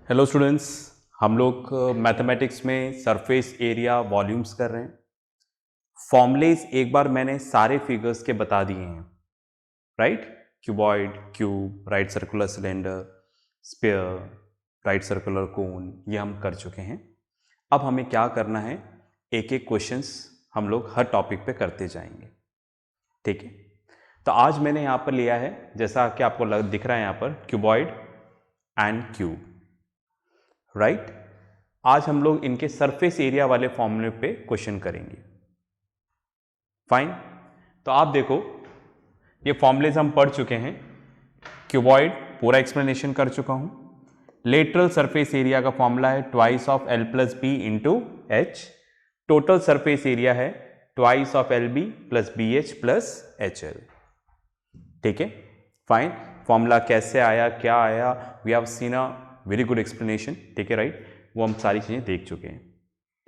Hello students, हम लोग mathematics में सरफेस एरिया वॉल्यूम्स कर रहे हैं। फॉर्मूलेज एक बार मैंने सारे फिगर्स के बता दिए हैं, right. Cuboid, cube, right circular cylinder, sphere, right circular cone, ये हम कर चुके हैं। अब हमें क्या करना है, एक एक क्वेश्चंस हम लोग हर टॉपिक पे करते जाएंगे, ठीक है। तो आज मैंने यहाँ पर लिया है, जैसा कि आपको दिख रहा है यहाँ पर, क्यूबॉइड एंड क्यूब, राइट। आज हम लोग इनके सरफेस एरिया वाले फॉर्मूले पे क्वेश्चन करेंगे। फाइन, तो आप देखो ये फॉर्मूलेज हम पढ़ चुके हैं। क्यूबॉइड पूरा एक्सप्लेनेशन कर चुका हूं। लेटरल सरफेस एरिया का फॉर्मूला है twice of l plus b into h. Total surface area है twice of L B plus B H plus H l, ठीक है। फाइन, फॉर्मूला कैसे आया, क्या आया, we have seen a very good explanation, ठीक है, राइट। वो हम सारी चीजें देख चुके हैं।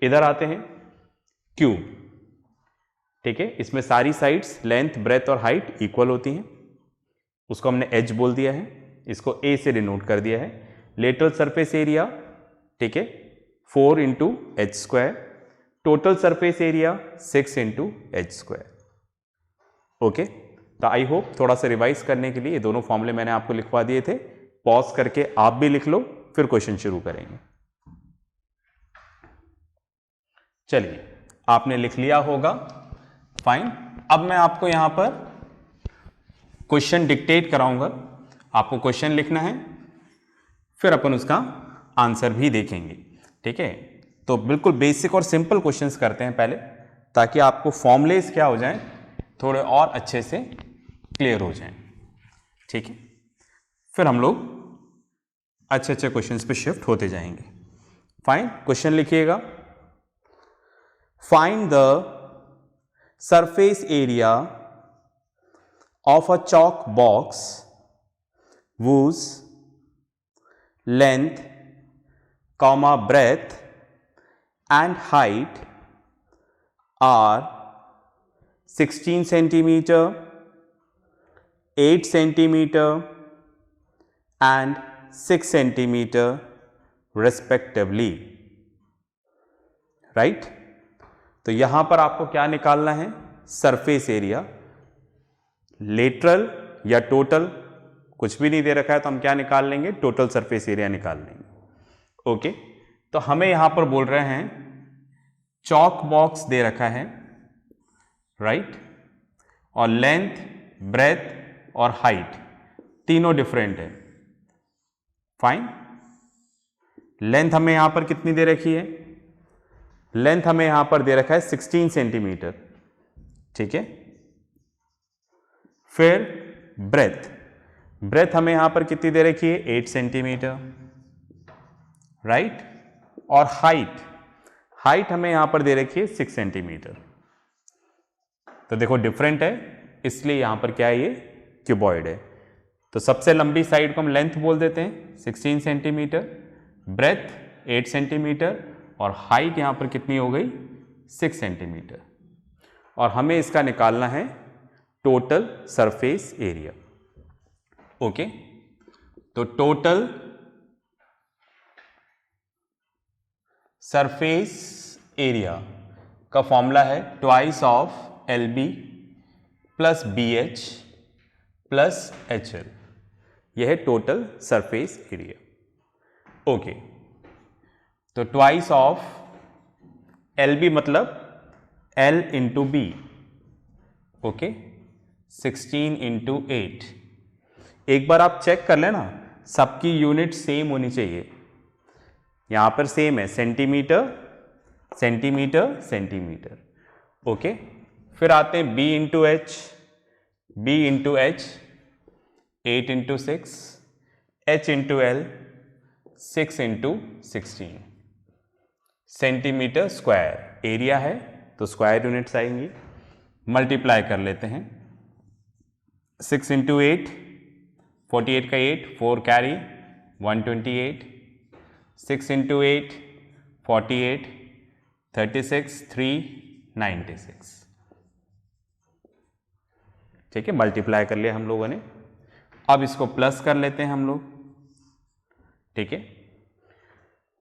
इधर आते हैं क्यूब, ठीक है। इसमें सारी साइड्स लेंथ, ब्रेथ और हाइट इक्वल होती हैं। उसको हमने एच बोल दिया है, इसको ए से डिनोट कर दिया है। लेटरल सरफेस एरिया, ठीक है, 4 into H square. Total surface area 6 into H square, okay. तो आई होप थोड़ा सा रिवाइज करने के लिए ये दोनों फॉर्मूले मैंने आपको लिखवा दिए थे। पॉज करके आप भी लिख लो, फिर क्वेश्चन शुरू करेंगे। चलिए, आपने लिख लिया होगा, फाइन। अब मैं आपको यहां पर क्वेश्चन डिक्टेट कराऊंगा, आपको क्वेश्चन लिखना है, फिर अपन उसका आंसर भी देखेंगे, ठीक है। तो बिल्कुल बेसिक और सिंपल क्वेश्चंस करते हैं पहले, ताकि आपको फॉर्मूलेज क्या हो जाए, थोड़े और अच्छे से क्लियर हो जाएं, ठीक है। फिर हम लोग अच्छे अच्छे क्वेश्चंस पे शिफ्ट होते जाएंगे। फाइन, क्वेश्चन लिखिएगा। Find the surface area of a chalk box whose length, comma, breadth and height are 16 centimeter, 8 centimeter and 6 centimeter respectively, right? तो यहां पर आपको क्या निकालना है, सरफेस एरिया। लेटरल या टोटल कुछ भी नहीं दे रखा है, तो हम क्या निकाल लेंगे, टोटल सरफेस एरिया निकाल लेंगे, ओके। तो हमें यहां पर बोल रहे हैं चॉक बॉक्स दे रखा है, राइट, और लेंथ, ब्रेथ और हाइट तीनों डिफरेंट है। फाइन, लेंथ हमें यहां पर कितनी दे रखी है, लेंथ हमें यहां पर दे रखा है 16 सेंटीमीटर, ठीक है। फिर ब्रेथ, ब्रेथ हमें यहां पर कितनी दे रखी है, 8 सेंटीमीटर, राइट। और हाइट, हाइट हमें यहां पर दे रखी है 6 सेंटीमीटर। तो देखो डिफरेंट है, इसलिए यहां पर क्या है, ये क्यूबॉइड है। तो सबसे लंबी साइड को हम लेंथ बोल देते हैं 16 सेंटीमीटर, ब्रेथ 8 सेंटीमीटर और हाइट यहां पर कितनी हो गई, 6 सेंटीमीटर। और हमें इसका निकालना है टोटल सरफेस एरिया, ओके। तो टोटल सरफेस एरिया का फॉर्मूला है twice of L B plus B H plus H L. यह है टोटल सरफेस एरिया, ओके। तो ट्वाइस ऑफ एल बी मतलब L into B, okay, 16 into 8। एक बार आप check कर लेना, सबकी यूनिट सेम होनी चाहिए। यहां पर सेम है, सेंटीमीटर सेंटीमीटर सेंटीमीटर, ओके। फिर आते हैं B into H, B into H 8 into 6, H into L 6 into 16, centimetre square area है, तो स्क्वायर यूनिट्स आएंगी। मल्टीप्लाई कर लेते हैं, 6 इंटू 8, 48 का 8, 4 कैरी 128, 6 इंटू 8, 48, 36, 3, 96, ठीक है। मल्टीप्लाई कर लिया हम लोगों ने। अब इसको प्लस कर लेते हैं हम लोग, ठीक है।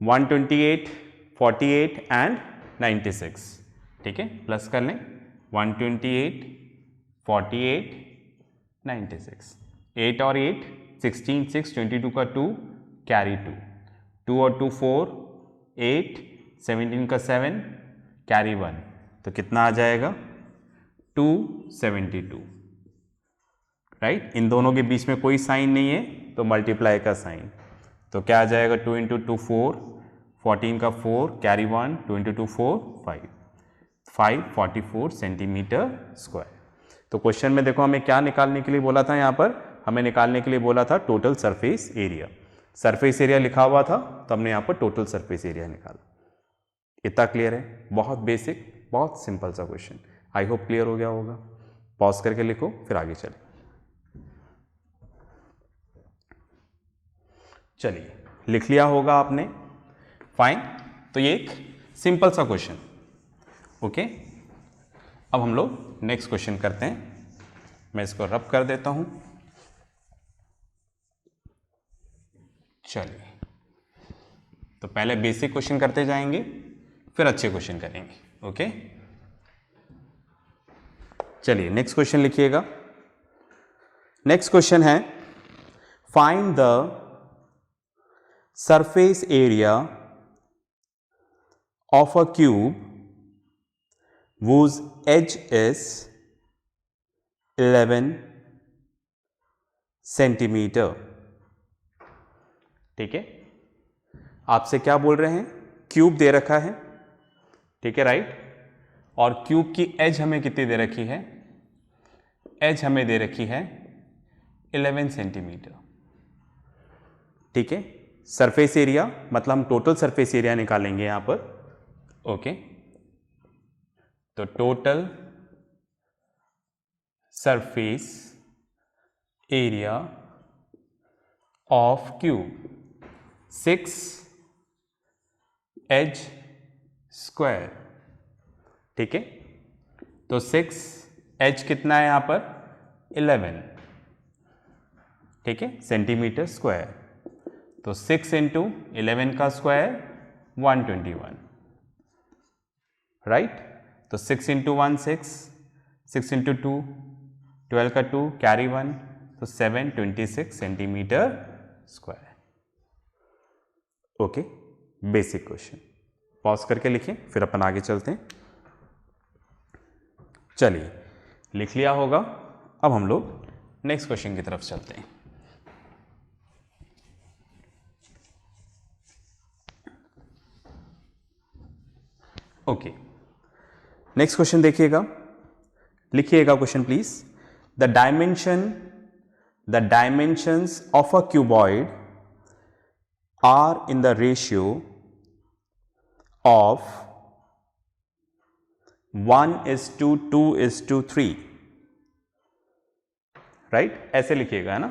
128, 48 एंड 96, ठीक है, प्लस कर लें 128, 48, 96, 8 और 8 16, 6 22 का 2 कैरी 2, 2 और 2 4, 8 17 का 7 कैरी 1, तो कितना आ जाएगा 272, राइट। इन दोनों के बीच में कोई साइन नहीं है तो मल्टीप्लाई का साइन, तो क्या आ जाएगा 2 इंटू 2 4, 14 का 4 कैरी 1, 2 इंटू 2 4 5 44 सेंटीमीटर स्क्वायर। तो क्वेश्चन में देखो हमें क्या निकालने के लिए बोला था, यहाँ पर हमें निकालने के लिए बोला था total surface area. Surface area लिखा हुआ था तो हमने यहाँ पर टोटल सरफेस एरिया निकाला। इतना क्लियर है, बहुत बेसिक, बहुत सिंपल सा क्वेश्चन। आई होप क्लियर हो गया होगा। पॉज करके लिखो फिर आगे चले। चलिए, लिख लिया होगा आपने, फाइन। तो ये एक सिंपल सा क्वेश्चन, ओके। अब हम लोग नेक्स्ट क्वेश्चन करते हैं। मैं इसको रब कर देता हूं। चलिए, तो पहले बेसिक क्वेश्चन करते जाएंगे फिर अच्छे क्वेश्चन करेंगे, ओके। चलिए नेक्स्ट क्वेश्चन लिखिएगा। नेक्स्ट क्वेश्चन है find the surface area of a cube whose edge is 11 centimetre. ठीक है, आपसे क्या बोल रहे हैं, क्यूब दे रखा है, ठीक है, राइट। और क्यूब की एज हमें कितनी दे रखी है, एज हमें दे रखी है 11 सेंटीमीटर, ठीक है। सरफेस एरिया मतलब हम टोटल सरफेस एरिया निकालेंगे यहां पर, ओके। तो total surface area of cube 6 edge square, ठीक है। तो 6 एच कितना है यहां पर 11, ठीक है, सेंटीमीटर स्क्वायर। तो 6 इंटू 11 का स्क्वायर 121, राइट। तो 6 इंटू 1 6, 6 इंटू 2 12 का 2 कैरी 1, तो 726 centimetre square, okay. Basic question, pause करके लिखें फिर अपन आगे चलते हैं। चलिए, लिख लिया होगा। अब हम लोग नेक्स्ट क्वेश्चन की तरफ चलते हैं। ओके, नेक्स्ट क्वेश्चन देखिएगा, लिखिएगा question please. The dimensions of a cuboid are in the ratio of 1:2:3, right. ऐसे लिखिएगा, है ना,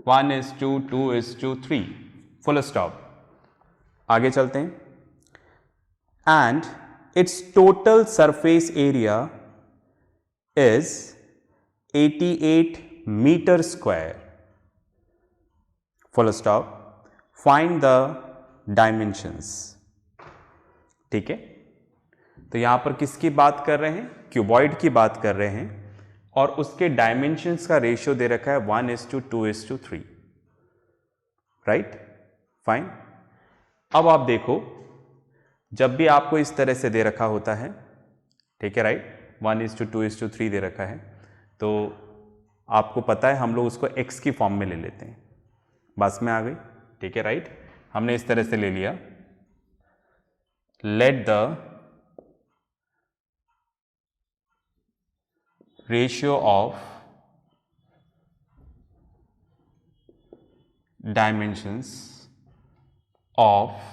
1:2:3, फुल स्टॉप। आगे चलते हैं। And its total surface area is 88 meter square, full stop. Find the dimensions, ठीक है। तो यहां पर किसकी बात कर रहे हैं, क्यूबॉइड की बात कर रहे हैं, और उसके डायमेंशंस का रेशियो दे रखा है 1:2:3, राइट, फाइन। अब आप देखो, जब भी आपको इस तरह से दे रखा होता है, ठीक है, राइट, 1:2:3 दे रखा है, तो आपको पता है हम लोग उसको x की फॉर्म में ले लेते हैं। बस में आ गई, ठीक है, राइट। हमने इस तरह से ले लिया, let the ratio of dimensions of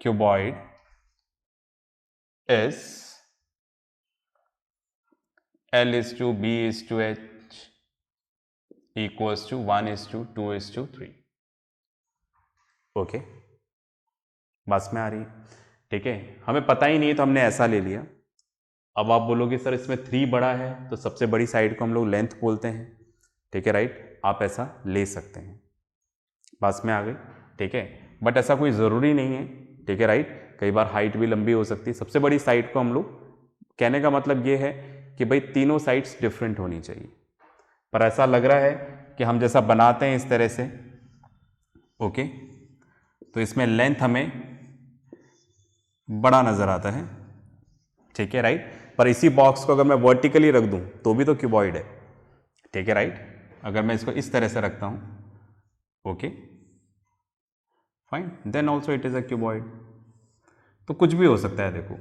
cuboid is L:B:H equals to 1:2:3, okay. बस में आ रही, ठीक है। हमें पता ही नहीं तो हमने ऐसा ले लिया। अब आप बोलोगे सर इसमें 3 बड़ा है, तो सबसे बड़ी साइड को हम लोग लेंथ बोलते हैं, ठीक है, राइट। आप ऐसा ले सकते हैं, बस में आ गई, ठीक है, बट ऐसा कोई ज़रूरी नहीं है, ठीक है, राइट। कई बार हाइट भी लंबी हो सकती है। सबसे बड़ी साइड को हम लोग, कहने का मतलब ये है कि भाई तीनों साइड्स डिफरेंट होनी चाहिए, पर ऐसा लग रहा है कि हम जैसा बनाते हैं इस तरह से, ओके, तो इसमें लेंथ हमें बड़ा नज़र आता है, ठीक है, राइट। पर इसी बॉक्स को अगर मैं वर्टिकली रख दूं तो भी तो क्यूबॉइड है, ठीक है, राइट। अगर मैं इसको इस तरह से रखता हूं, okay, fine, then also it is a cuboid. तो कुछ भी हो सकता है, देखो,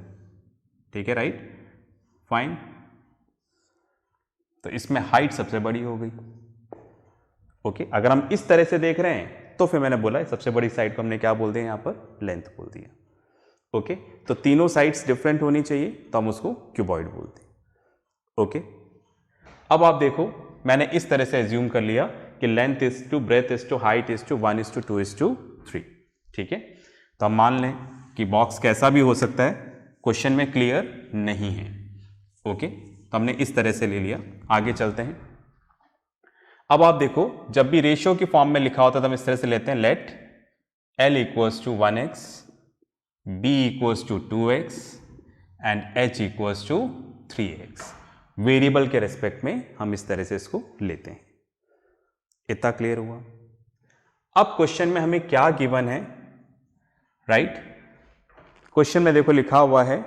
ठीक है, राइट, फाइन। तो इसमें हाइट सबसे बड़ी हो गई, ओके। अगर हम इस तरह से देख रहे हैं तो फिर मैंने बोला सबसे बड़ी साइड को हमने क्या बोल दिया, यहां पर लेंथ बोल दिया, ओके। तो तीनों साइड्स डिफरेंट होनी चाहिए तो हम उसको क्यूबॉइड बोलते हैं, ओके। अब आप देखो, मैंने इस तरह से एज्यूम कर लिया कि length is to breadth is to height is to 1:2:3, ठीक है। तो हम मान लें कि बॉक्स कैसा भी हो सकता है, क्वेश्चन में क्लियर नहीं है, ओके। तो हमने इस तरह से ले लिया। आगे चलते हैं। अब आप देखो, जब भी रेशियो की फॉर्म में लिखा होता है तो हम इस तरह से लेते हैं, let L equals to 1x, B equals to 2x and H equals to 3x। Variable के रेस्पेक्ट में हम इस तरह से इसको लेते हैं। इतना क्लियर हुआ। अब क्वेश्चन में हमें क्या गिवन है, राइट। क्वेश्चन में देखो लिखा हुआ है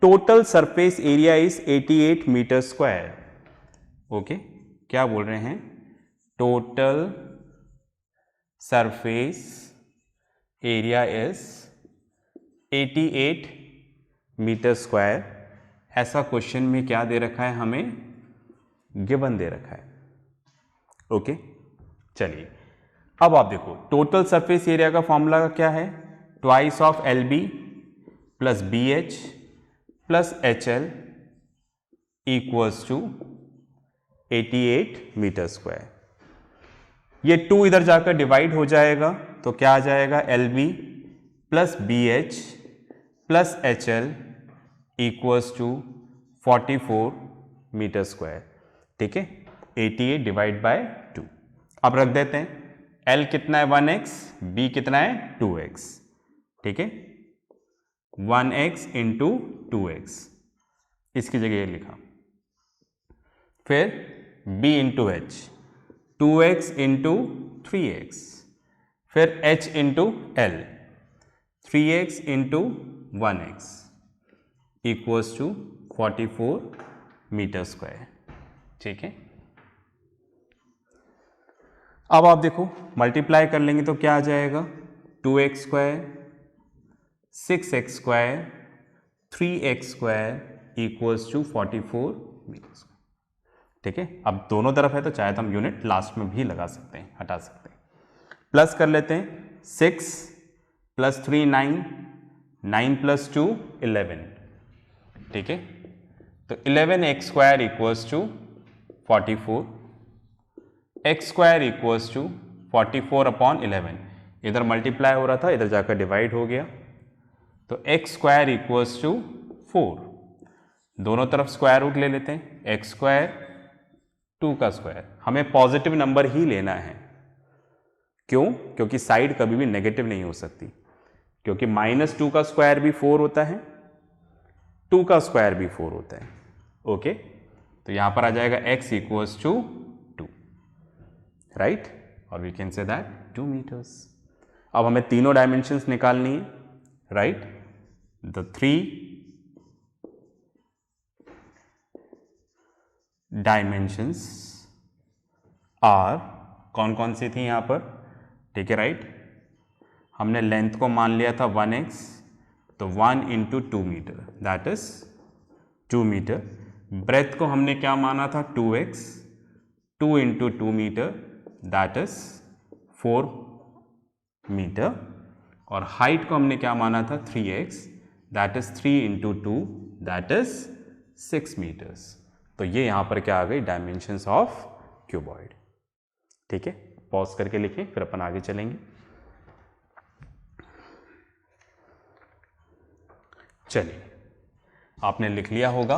total surface area is 88 metre square, okay. क्या बोल रहे हैं, total surface area is 88 metre square. ऐसा क्वेश्चन में क्या दे रखा है, हमें गिवन दे रखा है, ओके। चलिए अब आप देखो, टोटल सरफेस एरिया का फॉर्मूला क्या है, twice of LB plus BH plus HL equals to 88 metre square. ये 2 इधर जाकर डिवाइड हो जाएगा तो क्या आ जाएगा, LB plus BH plus HL equals to 44 metre square, ठीक है। 88 डिवाइड बाय 2। अब रख देते हैं, L कितना है 1x, B कितना है 2x, ठीक है, 1x इंटू 2x, इसकी जगह ये लिखा। फिर B into H, 2x into 3x, फिर H into L, 3x into 1x equals to 44 metre square, ठीक है। अब आप देखो, मल्टीप्लाई कर लेंगे तो क्या आ जाएगा, 2x square, 6x square, 3x square equals to 44 metre square, ठीक है। अब दोनों तरफ है तो चाहे तो हम यूनिट लास्ट में भी लगा सकते हैं, हटा सकते हैं। प्लस कर लेते हैं, 6 प्लस 3 9, 9 प्लस 2 11, ठीक है। तो 11x square equals to 44, x square equals to 44 upon 11, इधर मल्टीप्लाई हो रहा था, इधर जाकर डिवाइड हो गया, तो x स्क्वायर इक्वल्स टू 4, दोनों तरफ स्क्वायर रूट ले लेते हैं, x स्क्वायर 2 का स्क्वायर। हमें पॉजिटिव नंबर ही लेना है, क्यों, क्योंकि साइड कभी भी नेगेटिव नहीं हो सकती, क्योंकि -2 का स्क्वायर भी 4 होता है, 2 का स्क्वायर भी 4 होता है, ओके। तो यहां पर आ जाएगा x इक्वल्स टू 2, राइट, और we can say that 2 metres. अब हमें तीनों डायमेंशंस निकालनी है, राइट। द 3 डायमेंशंस आर, कौन कौन सी थी यहां पर, ठीक है, राइट। हमने लेंथ को मान लिया था 1x, तो 1 into 2 metre that is 2 metre. Breadth को हमने क्या माना था, 2x, 2 into 2 metre that is 4 metre. और हाइट को हमने क्या माना था, 3x, that is 3 into 2 that is 6 metres. तो ये यहां पर क्या आ गई, डायमेंशंस ऑफ क्यूबॉइड, ठीक है। पॉज करके लिखें, फिर अपन आगे चलेंगे। चलिए, आपने लिख लिया होगा,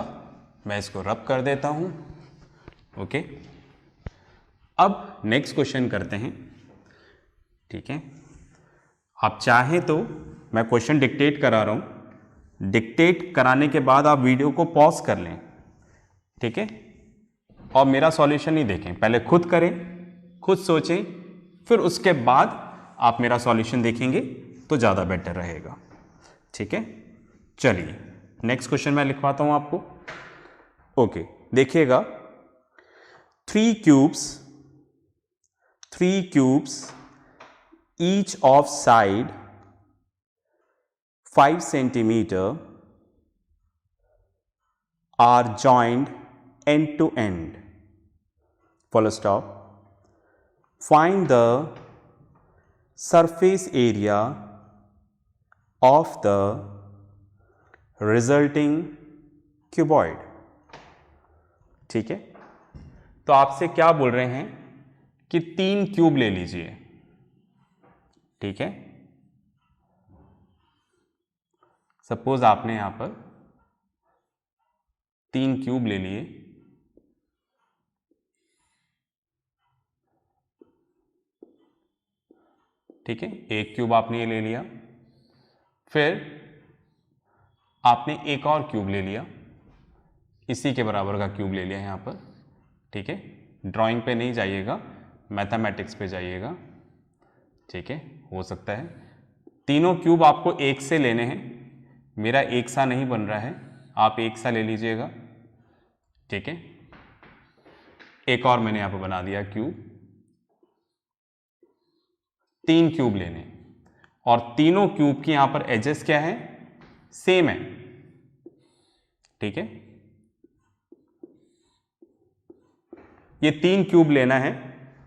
मैं इसको रब कर देता हूं, ओके। अब नेक्स्ट क्वेश्चन करते हैं, ठीक है। आप चाहें तो मैं क्वेश्चन डिक्टेट करा रहा हूं, डिक्टेट कराने के बाद आप वीडियो को पॉज कर लें, ठीक है, और मेरा सॉल्यूशन ही देखें, पहले खुद करें, खुद सोचें, फिर उसके बाद आप मेरा सॉल्यूशन देखेंगे तो ज़्यादा बेटर रहेगा, ठीक है। चलिए नेक्स्ट क्वेश्चन मैं लिखवाता हूं आपको। ओके, देखिएगा, three cubes each of side 5 centimeter are joined end to end, full stop. Find the surface area of the resulting cuboid. ठीक है, तो आपसे क्या बोल रहे हैं कि 3 क्यूब ले लीजिए, ठीक है। सपोज आपने यहां पर 3 क्यूब ले लिए, ठीक है, एक क्यूब आपने ये ले लिया, फिर आपने एक और क्यूब ले लिया, इसी के बराबर का क्यूब ले लिया यहां पर, ठीक है। ड्राइंग पे नहीं जाइएगा, मैथमेटिक्स पे जाइएगा, ठीक है। हो सकता है तीनों क्यूब आपको एक से लेने हैं, मेरा एक सा नहीं बन रहा है, आप एक सा ले लीजिएगा, ठीक है। एक और मैंने यहां पर बना दिया क्यूब, 3 क्यूब लेने, और तीनों क्यूब की यहां पर एजेस क्या है, सेम है, ठीक है। ये 3 क्यूब लेना है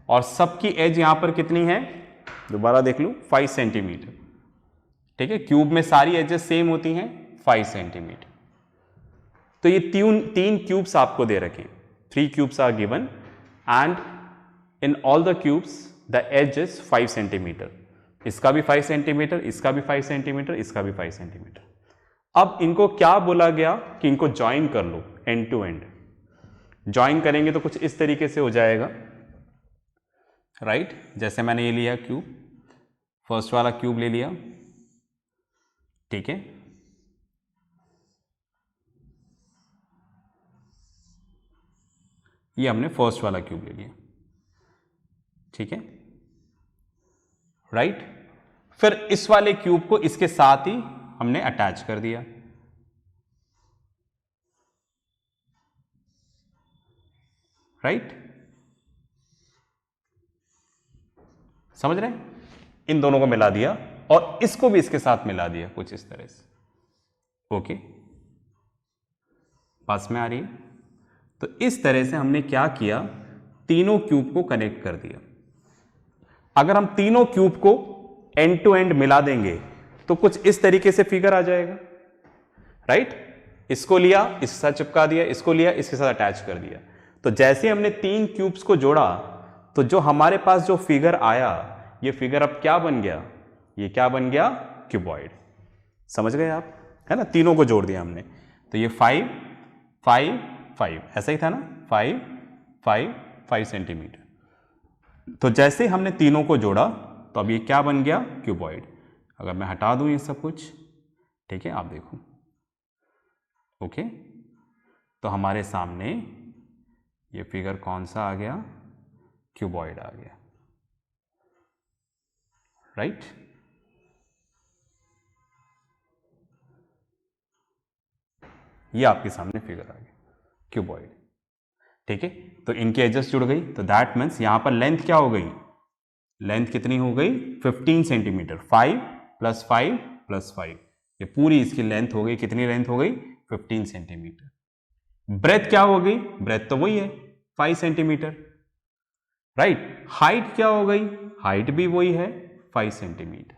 और सबकी एज यहां पर कितनी है, दोबारा देख लूं, 5 सेंटीमीटर, ठीक है। क्यूब में सारी एजेस सेम होती हैं, 5 सेंटीमीटर। तो ये तीन क्यूब्स आपको दे रखे हैं, 3 cubes are given and in all the cubes the edge is 5 centimetre, इसका भी 5 सेंटीमीटर, इसका भी 5 सेंटीमीटर, इसका भी 5 सेंटीमीटर। अब इनको क्या बोला गया कि इनको ज्वाइन कर लो, एंड टू एंड ज्वाइन करेंगे तो कुछ इस तरीके से हो जाएगा, राइट। जैसे मैंने ये लिया क्यूब, फर्स्ट वाला क्यूब ले लिया, ठीक है, ये हमने फर्स्ट वाला क्यूब ले लिया, ठीक है, राइट। फिर इस वाले क्यूब को इसके साथ ही हमने अटैच कर दिया, राइट। समझ रहे हैं, इन दोनों को मिला दिया और इसको भी इसके साथ मिला दिया, कुछ इस तरह से, ओके, पास में आ रही है। तो इस तरह से हमने क्या किया, तीनों क्यूब को कनेक्ट कर दिया। अगर हम तीनों क्यूब को एंड टू एंड मिला देंगे तो कुछ इस तरीके से फिगर आ जाएगा, राइट। इसको लिया, इसके साथ चिपका दिया, इसको लिया, इसके साथ अटैच कर दिया। तो जैसे हमने 3 क्यूब्स को जोड़ा तो जो हमारे पास जो फिगर आया, ये फिगर अब क्या बन गया, ये क्या बन गया, क्यूबॉइड। समझ गए आप, है ना, तीनों को जोड़ दिया हमने, तो ये 5 5 5 ऐसा ही था ना, 5 5 5 सेंटीमीटर। तो जैसे हमने तीनों को जोड़ा तो अब ये क्या बन गया, क्यूबॉइड। अगर मैं हटा दूं ये सब कुछ, ठीक है, आप देखो, ओके, तो हमारे सामने ये फिगर कौन सा आ गया, क्यूबॉइड आ गया, राइट। ये आपके सामने फिगर आ गया, क्यूबॉइड, ठीक है। तो इनकी एजेस जुड़ गई, तो दैट मीन्स यहां पर लेंथ क्या हो गई, लेंथ कितनी हो गई, 15 सेंटीमीटर, 5 + 5 + 5, ये पूरी इसकी लेंथ हो गई, कितनी लेंथ हो गई, 15 सेंटीमीटर। ब्रेथ क्या हो गई, ब्रेथ तो वही है, 5 सेंटीमीटर, राइट। हाइट क्या हो गई, हाइट भी वही है, 5 सेंटीमीटर।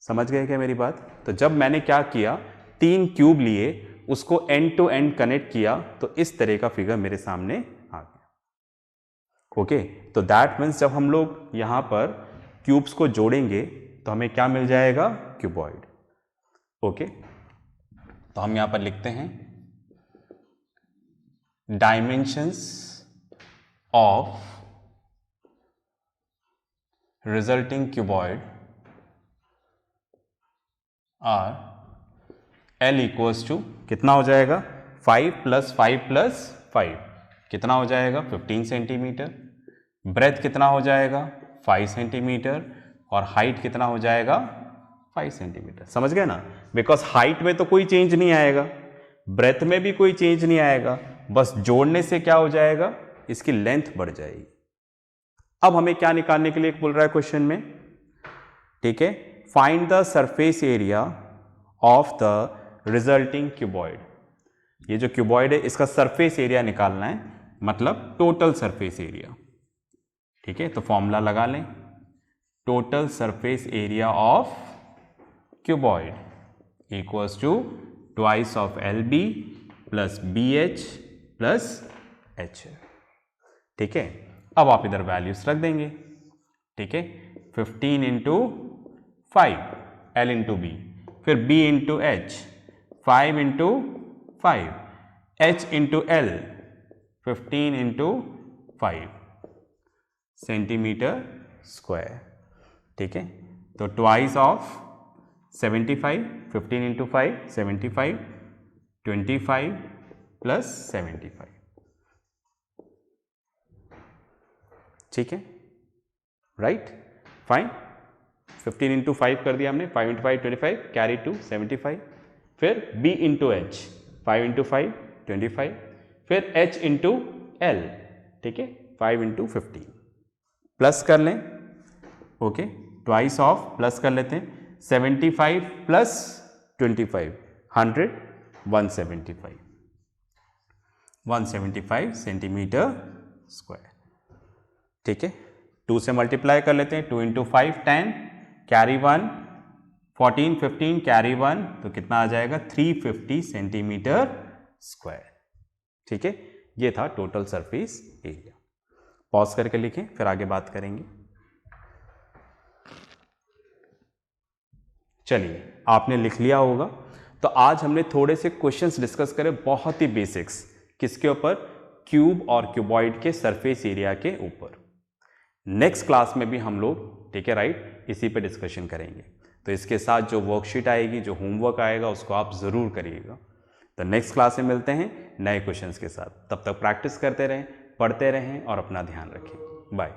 समझ गए क्या मेरी बात। तो जब मैंने क्या किया, 3 क्यूब लिए, उसको एंड टू एंड कनेक्ट किया, तो इस तरह का फिगर मेरे सामने आ गया, ओके। तो दैट मीन्स जब हम लोग यहां पर क्यूब्स को जोड़ेंगे तो हमें क्या मिल जाएगा, क्यूबॉइड, ओके। तो हम यहां पर लिखते हैं dimensions of resulting cuboid are L equals to कितना हो जाएगा 5 + 5 + 5 कितना हो जाएगा 15 सेंटीमीटर, ब्रेथ कितना हो जाएगा 5 सेंटीमीटर और हाइट कितना हो जाएगा 5 सेंटीमीटर। समझ गए ना, बिकॉज हाइट में तो कोई चेंज नहीं आएगा, ब्रेथ में भी कोई चेंज नहीं आएगा, बस जोड़ने से क्या हो जाएगा इसकी लेंथ बढ़ जाएगी। अब हमें क्या निकालने के लिए बोल रहा है क्वेश्चन में, ठीक है, find the surface area of the resulting cuboid. ये जो क्यूबॉइड है इसका सरफेस एरिया निकालना है, मतलब टोटल सरफेस एरिया। ठीक है, तो फॉर्मूला लगा लें, total surface area of cuboid equals to twice of LB plus BH plus H। ठीक है, अब आप इधर वैल्यूज रख देंगे। ठीक है, 15 × 5 L × B, फिर B × H 5 × 5 H × L 15 × 5 centimetre square. ठीक है, तो ट्वाइस ऑफ 75, 15 × 5 75, 25 प्लस 75। ठीक है, राइट, फाइन। 15 × 5 कर दिया हमने, 5 × 5 25 कैरी टू 75, फिर B × H 5 × 5 25, फिर H × L, ठीक है 5 × 15 प्लस कर लें। ओके, ट्वाइस ऑफ प्लस कर लेते हैं, 75 प्लस 25 100 175 सेंटीमीटर स्क्वायर। ठीक है, 2 से मल्टीप्लाई कर लेते हैं, 2 × 5 10 कैरी 1 14 15 कैरी 1, तो कितना आ जाएगा 350 सेंटीमीटर स्क्वायर। ठीक है, ये था टोटल सरफेस एरिया। पॉज करके लिखें, फिर आगे बात करेंगे। चलिए, आपने लिख लिया होगा। तो आज हमने थोड़े से क्वेश्चंस डिस्कस करे, बहुत ही बेसिक्स, किसके ऊपर, क्यूब और क्यूबॉइड के सरफेस एरिया के ऊपर। नेक्स्ट क्लास में भी हम लोग, ठीक है राइट, इसी पे डिस्कशन करेंगे। तो इसके साथ जो वर्कशीट आएगी, जो होमवर्क आएगा, उसको आप ज़रूर करिएगा। तो नेक्स्ट क्लास में मिलते हैं नए क्वेश्चंस के साथ। तब तक प्रैक्टिस करते रहें, पढ़ते रहें और अपना ध्यान रखें। बाय।